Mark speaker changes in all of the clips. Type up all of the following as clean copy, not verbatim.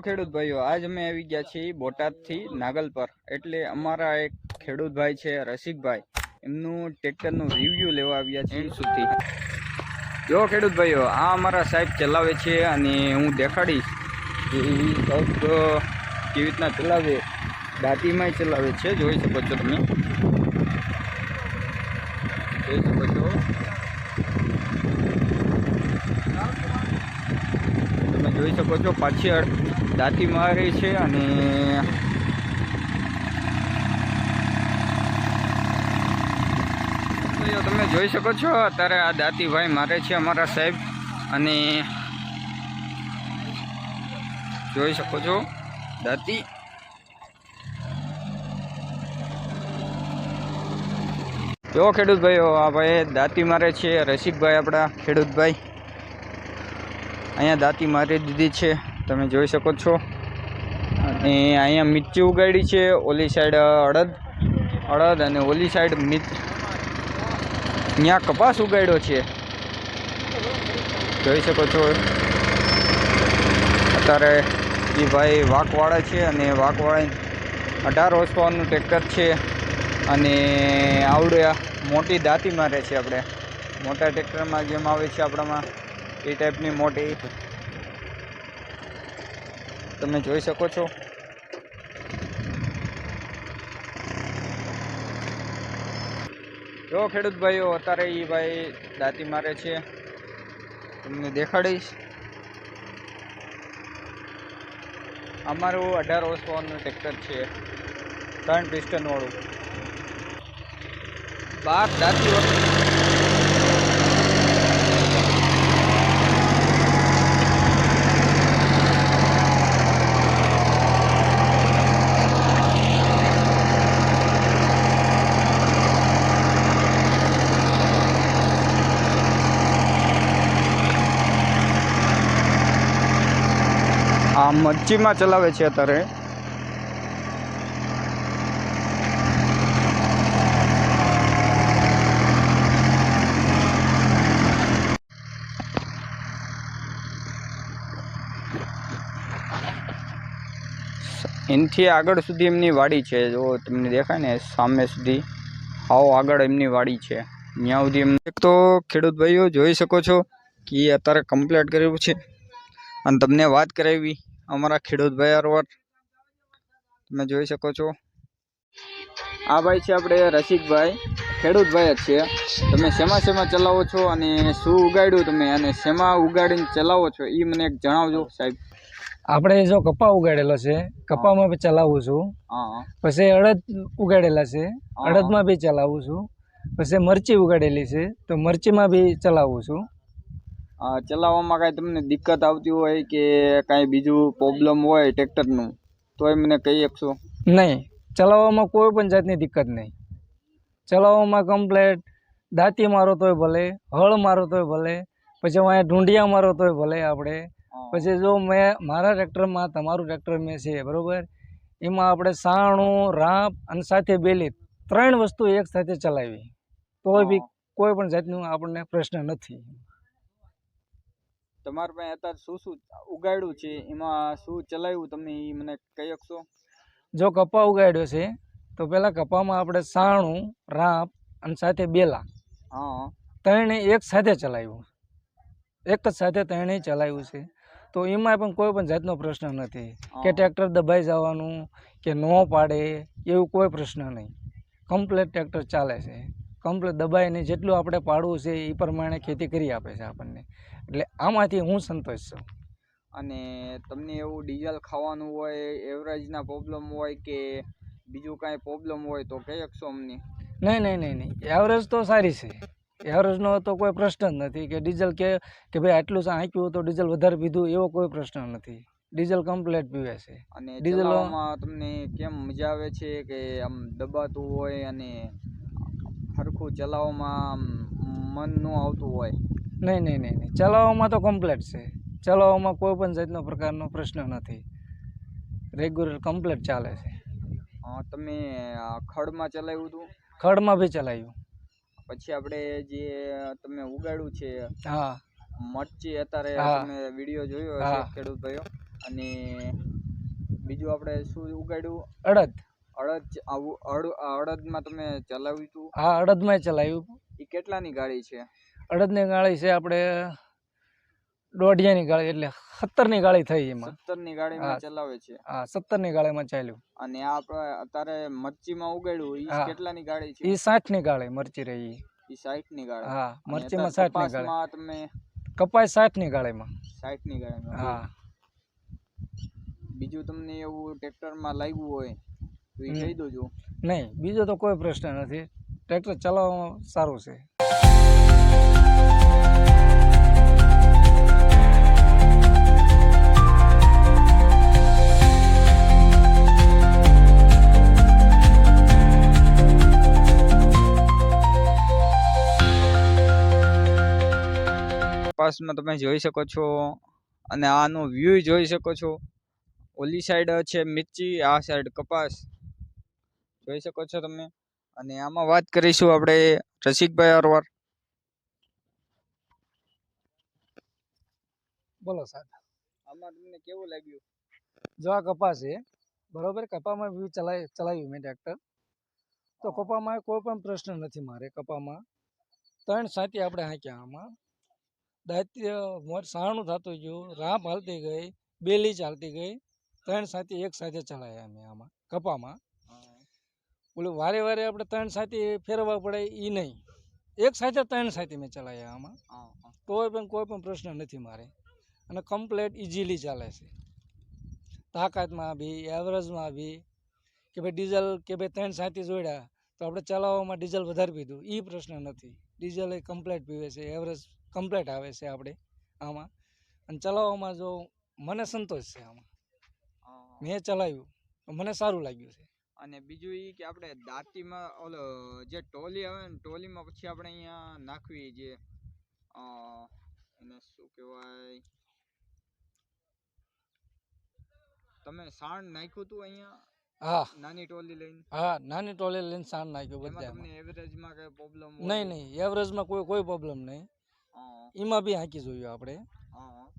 Speaker 1: ખેડૂત ભાઈઓ, આજ અમે આવી ગયા છીએ બોટાદથી નાગલ પર. એટલે અમારા એક ખેડૂત ભાઈ છે રસિકભાઈ, એમનું ટ્રેક્ટરનું રિવ્યુ લેવા આવ્યા છીએ સુધી. જો ખેડૂત ભાઈઓ, આ અમારા સાહેબ ચલાવે છે અને હું દેખાડીશ કે સાહેબ કેવી રીતના ચલાવે. દાંતીમાં ચલાવે છે, જોઈ શકો છો તમે, જોઈ શકો છો. તમે જોઈ શકો છો પાછળ દાંતી મારે છે અને તમે જોઈ શકો છો અત્યારે આ દાંતીભાઈ મારે છે અમારા સાહેબ. અને જોઈ શકો છો દાંતી. જો ખેડૂત ભાઈઓ, આ ભાઈ દાંતી મારે છે રસિકભાઈ, આપણા ખેડૂતભાઈ. અહીંયા દાંતી મારી દીધી છે, તમે જોઈ શકો છો. અને અહીંયા મિર્ચી ઉગાડી છે, ઓલી સાઈડ અડદ અને ઓલી સાઈડ ત્યાં કપાસ ઉગાડ્યો છે, જોઈ શકો છો. અત્યારે એ ભાઈ વાંકવાળા છે અને વાંકવાળા 18 હોર્સ પાવરનું ટ્રેક્ટર છે. અને આવડ્યા મોટી દાંતી મારે છે, આપણે મોટા ટ્રેક્ટરમાં જેમ આવે છે આપણામાં એ ટાઈપની મોટી તમે જોઈ શકો છો. જો ખેડૂત ભાઈઓ, અત્યારે એ ભાઈ દાંતી મારે છે, તમને દેખાડીશ. અમારું 18 હોર્સ પાવરનું ટ્રેક્ટર છે, 3 પિસ્ટન વાળું. 12 દાંતી આ મચ્છીમાં ચલાવે છે અત્યારે. એનાથી આગળ સુધી એમની વાડી છે, જો તમને દેખાય ને સામે સુધી હાવ આગળ એમની વાડી છે. ત્યાં સુધી એમને એક તો ખેડૂત ભાઈઓ જોઈ શકો છો કે અત્યારે કમ્પ્લીટ કર્યું છે. અને તમને વાત કરાવી અમારા ખેડૂત ભાઈ અરવર, તમે જોઈ શકો છો. આ ભાઈ છે આપણે રસિકભાઈ, ખેડૂત ભાઈ જ છે. તમે શેમાં ચલાવો છો અને શું ઉગાડ્યું તમે અને શેમાં ઉગાડીને ચલાવો છો એ મને એક જણાવજો સાહેબ.
Speaker 2: આપણે જો કપા ઉગાડેલો છે, કપામાં બી ચલાવું છું. પછી અડદ ઉગાડેલા છે, અડદમાં બી ચલાવું છું. પછી મરચી ઉગાડેલી છે, તો મરચીમાં બી ચલાવું છું.
Speaker 1: ચલાવવામાં કાંઈ તમને દિક્કત આવતી હોય કે કાંઈ બીજું પ્રોબ્લેમ હોય ટ્રેક્ટરનું તો એ મને કહી શકશો?
Speaker 2: નહીં, ચલાવવામાં કોઈ પણ જાતની દિક્કત નહીં. ચલાવવામાં કમ્પ્લેટ દાંતી મારો તોય ભલે, હળ મારો તોય ભલે, પછી અહીંયા ઢૂંઢિયા મારો તોય ભલે. આપણે પછી જો મેં મારા ટ્રેક્ટરમાં તમારું ટ્રેક્ટર મેં છે બરાબર, એમાં આપણે સાણું, રાપ અને સાથે બેલી 3 વસ્તુ એક સાથે ચલાવી તોય બી કોઈ પણ જાતનું આપણને પ્રશ્ન નથી.
Speaker 1: તમારા પાસે અત્યારે શું ઉગાડ્યું છે, એમાં શું ચલાવ્યું તમે એ મને કહી શકશો?
Speaker 2: જો કપા ઉગાડ્યો છે તો પેલા કપામાં આપણે સાણું, રાપ અને સાથે બેલા 3 એક સાથે ચલાવ્યું, એક જ સાથે 3 ચલાવ્યું છે. તો એમાં પણ કોઈ પણ જાતનો પ્રશ્ન નથી કે ટ્રેક્ટર દબાઈ જવાનું કે ન પાડે, એવું કોઈ પ્રશ્ન નહીં. કમ્પ્લેટ ટ્રેક્ટર ચાલે છે, કમ્પ્લેટ દબાઈને જેટલું આપણે પાડવું છે એ પ્રમાણે ખેતી કરી આપે છે આપણને. એટલે આમાંથી હું સંતોષ છું.
Speaker 1: અને તમને એવું ડીઝલ ખાવાનું હોય, એવરેજના પ્રોબ્લેમ હોય કે બીજું કાંઈ પ્રોબ્લેમ હોય તો કહી શકશો અમને?
Speaker 2: નહીં, એવરેજ તો સારી છે. એવરેજનો તો કોઈ પ્રશ્ન જ નથી કે ડીઝલ કે ભાઈ આટલું આંક્યું તો ડીઝલ વધારે પીધું, એવો કોઈ પ્રશ્ન નથી. ડીઝલ કમ્પ્લેટ પીવે છે.
Speaker 1: અને ડીઝલમાં તમને કેમ મજા આવે છે કે આમ દબાતું હોય અને સરખું ચલાવવામાં મન ન આવતું હોય?
Speaker 2: નહીં, ચલાવવામાં તો કમ્પ્લેટ છે. ચલાવવામાં કોઈ પણ જાતનો પ્રકારનો પ્રશ્ન નથી, રેગ્યુલર કમ્પ્લેટ ચાલે છે.
Speaker 1: તમે ખડમાં ચલાવ્યું હતું?
Speaker 2: ખડમાં બી ચલાવ્યું.
Speaker 1: પછી આપણે જે તમે ઉગાડ્યું છે
Speaker 2: હા
Speaker 1: મરચી, અત્યારે તમે વિડીયો જોયો હશે ખેડૂત ભાઈઓ, અને બીજું આપણે શું ઉગાડ્યું?
Speaker 2: અડદ.
Speaker 1: અડદમાં તમે ચલાવ્યું હતું?
Speaker 2: હા, અડદમાં ચલાવ્યું.
Speaker 1: એ કેટલાની ગાડી છે?
Speaker 2: અડદની ગાળી છે આપણે 1.5ની ગાળી, એટલે 17ની ગાળી થઈ એમાં.
Speaker 1: 17ની ગાડીમાં ચલાવે છે?
Speaker 2: હા, 17ની ગાળીમાં ચાલ્યું.
Speaker 1: અને આ આપણે અત્યારે મરચીમાં ઉગાડ્યું એ કેટલાની ગાડી છે?
Speaker 2: એ 60ની ગાળી મરચી રહી.
Speaker 1: એ 60ની ગાડી?
Speaker 2: હા, મરચીમાં 60ની ગાળી.
Speaker 1: તમે
Speaker 2: કપાસ 60ની ગાળીમાં.
Speaker 1: 60ની ગાડીમાં?
Speaker 2: હા.
Speaker 1: બીજું તમને એવું ટ્રેક્ટરમાં લાગ્યું હોય તો એ કહી દોજો.
Speaker 2: નહીં, બીજો તો કોઈ પ્રશ્ન નથી. ટ્રેક્ટર ચલાવવામાં સારું છે.
Speaker 1: કપાસમાં તમે જોઈ શકો છો અને આનો વ્યૂ જોઈ શકો છો. ઓલી સાઈડ છે મિર્ચી, આ સાઈડ કપાસ જોઈ શકો છો તમે. અને આમાં વાત કરીશું આપણે રસિકભાઈ અરવાર.
Speaker 2: બોલો સાહેબ,
Speaker 1: આમાં તમને કેવું લાગ્યું?
Speaker 2: જો આ કપાસ છે બરોબર, કપામાં વ્યૂ ચલાવ્યું મેં ટ્રેક્ટર, તો કપામાં કોઈ પણ પ્રશ્ન નથી મારે. કપામાં 3 સાથી આપણે હાંક્યા. આમાં દાયત્ય સાણું થતું ગયું, રાપ હાલતી ગઈ, બેલી ચાલતી ગઈ, 3 સાથી એક સાથે ચલાવ્યા અમે આમાં કપામાં. ઓલું વારે વારે આપણે 3 સાથી ફેરવવા પડે એ નહીં, એક સાથે 3 સાથી મેં ચલાવ્યા આમાં. કોઈ પણ પ્રશ્ન નથી મારે, અને કમ્પ્લેટ ઇઝીલી ચાલે છે. તાકાતમાં બી, એવરેજમાં બી, કે ભાઈ ડીઝલ કે ભાઈ 3 સાથી જોડ્યા તો આપણે ચલાવવામાં ડીઝલ વધારે પીધું એ પ્રશ્ન નથી. ડીઝલ એ કમ્પ્લેટ પીવે છે, એવરેજ કમ્પ્લેટ આવે છે આપણે આમાં. અને ચલાવવામાં જો મને સંતોષ છે આમાં. મેં ચલાવ્યું તો મને સારું લાગ્યું છે.
Speaker 1: અને બીજું એ કે આપણે દાંતીમાં ઓલો જે ટોલી આવે ને, ટોલીમાં પછી આપણે અહીંયા નાખવી જે એને શું કહેવાય, તમે સાણ નાખ્યું હતું અહીંયા?
Speaker 2: હા,
Speaker 1: નાની ટોલી લઈને?
Speaker 2: હા, નાની ટોલી લઈને સાણ નાખ્યું બધા.
Speaker 1: તમને એવરેજમાં કઈ પ્રોબ્લેમ?
Speaker 2: નહીં, એવરેજમાં કોઈ પ્રોબ્લેમ નહીં. એમાં બી હાંકી જોયું આપણે,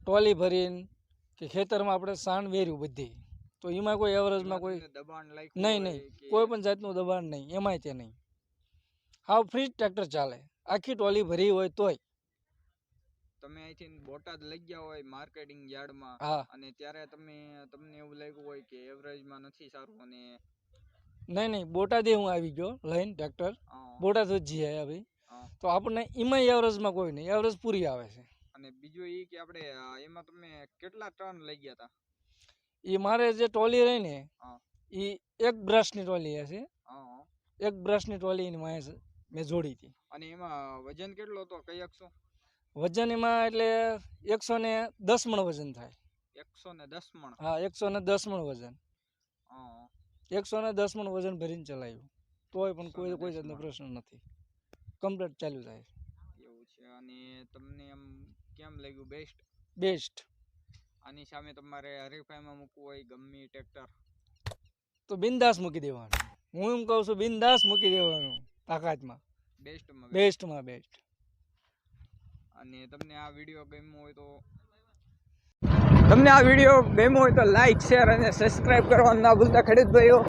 Speaker 2: ટોલી ભરીને કે ખેતરમાં આપણે સાણ વેર્યું બધી, તો એમાં કોઈ એવરેજમાં કોઈ
Speaker 1: દબાણ
Speaker 2: નહીં, કોઈ પણ જાતનું દબાણ નહીં, એમાંય તે નહીં. હાવ ફ્રી ટ્રેક્ટર ચાલે, આખી ટોલી ભરી હોય તોય.
Speaker 1: તમે અહીંથી બોટાદ લઈ ગયા હોય માર્કેટિંગ યાર્ડમાં, અને ત્યારે તમને એવું લાગ્યું હોય કે એવરેજમાં નથી સારું, અને
Speaker 2: નહીં, બોટાદે હું આવી ગયો લઈને ટ્રેક્ટર, બોટાદ જ જઈ આવ્યા ભાઈ, તો આપણને એમાં એવરેજમાં કોઈ નહીં, એવરેજ પૂરી આવે છે.
Speaker 1: અને બીજું એ કે આપણે એમાં તમે કેટલા ટન લઈ ગયા હતા?
Speaker 2: એ મારે જે ટોલી રહી ને એ 1 બ્રશની ટોલી હશે. 1 બ્રશની ટોલી એની માએ મેં જોડી હતી.
Speaker 1: અને એમાં વજન કેટલો હતો કઈ શકશો?
Speaker 2: વજન એમાં એટલે 110 મણ વજન થાય.
Speaker 1: 110 મણ?
Speaker 2: હા, 110 મણ વજન. 110 મણ વજન ભરીને ચલાવ્યું, તોય પણ કોઈ જાતનો પ્રશ્ન નથી, કમ્પ્લીટ ચાલુ થાય.
Speaker 1: એવું છે. અને તમને એમ કેમ લાગ્યું?
Speaker 2: બેસ્ટ.
Speaker 1: આની સામે તમારે હરીફાઈમાં મૂકવું હોય ગમે ટ્રેક્ટર
Speaker 2: તો બિંદાસ મૂકી દેવાનું. હું એમ કહું છું, બિંદાસ મૂકી દેવાનું તાકાતમાં. બેસ્ટમાં બેસ્ટ.
Speaker 1: અને તમને આ વિડીયો ગમ્યો હોય તો લાઈક, શેર અને સબસ્ક્રાઇબ કરવાનું ના ભૂલતા ખેડૂત ભાઈઓ.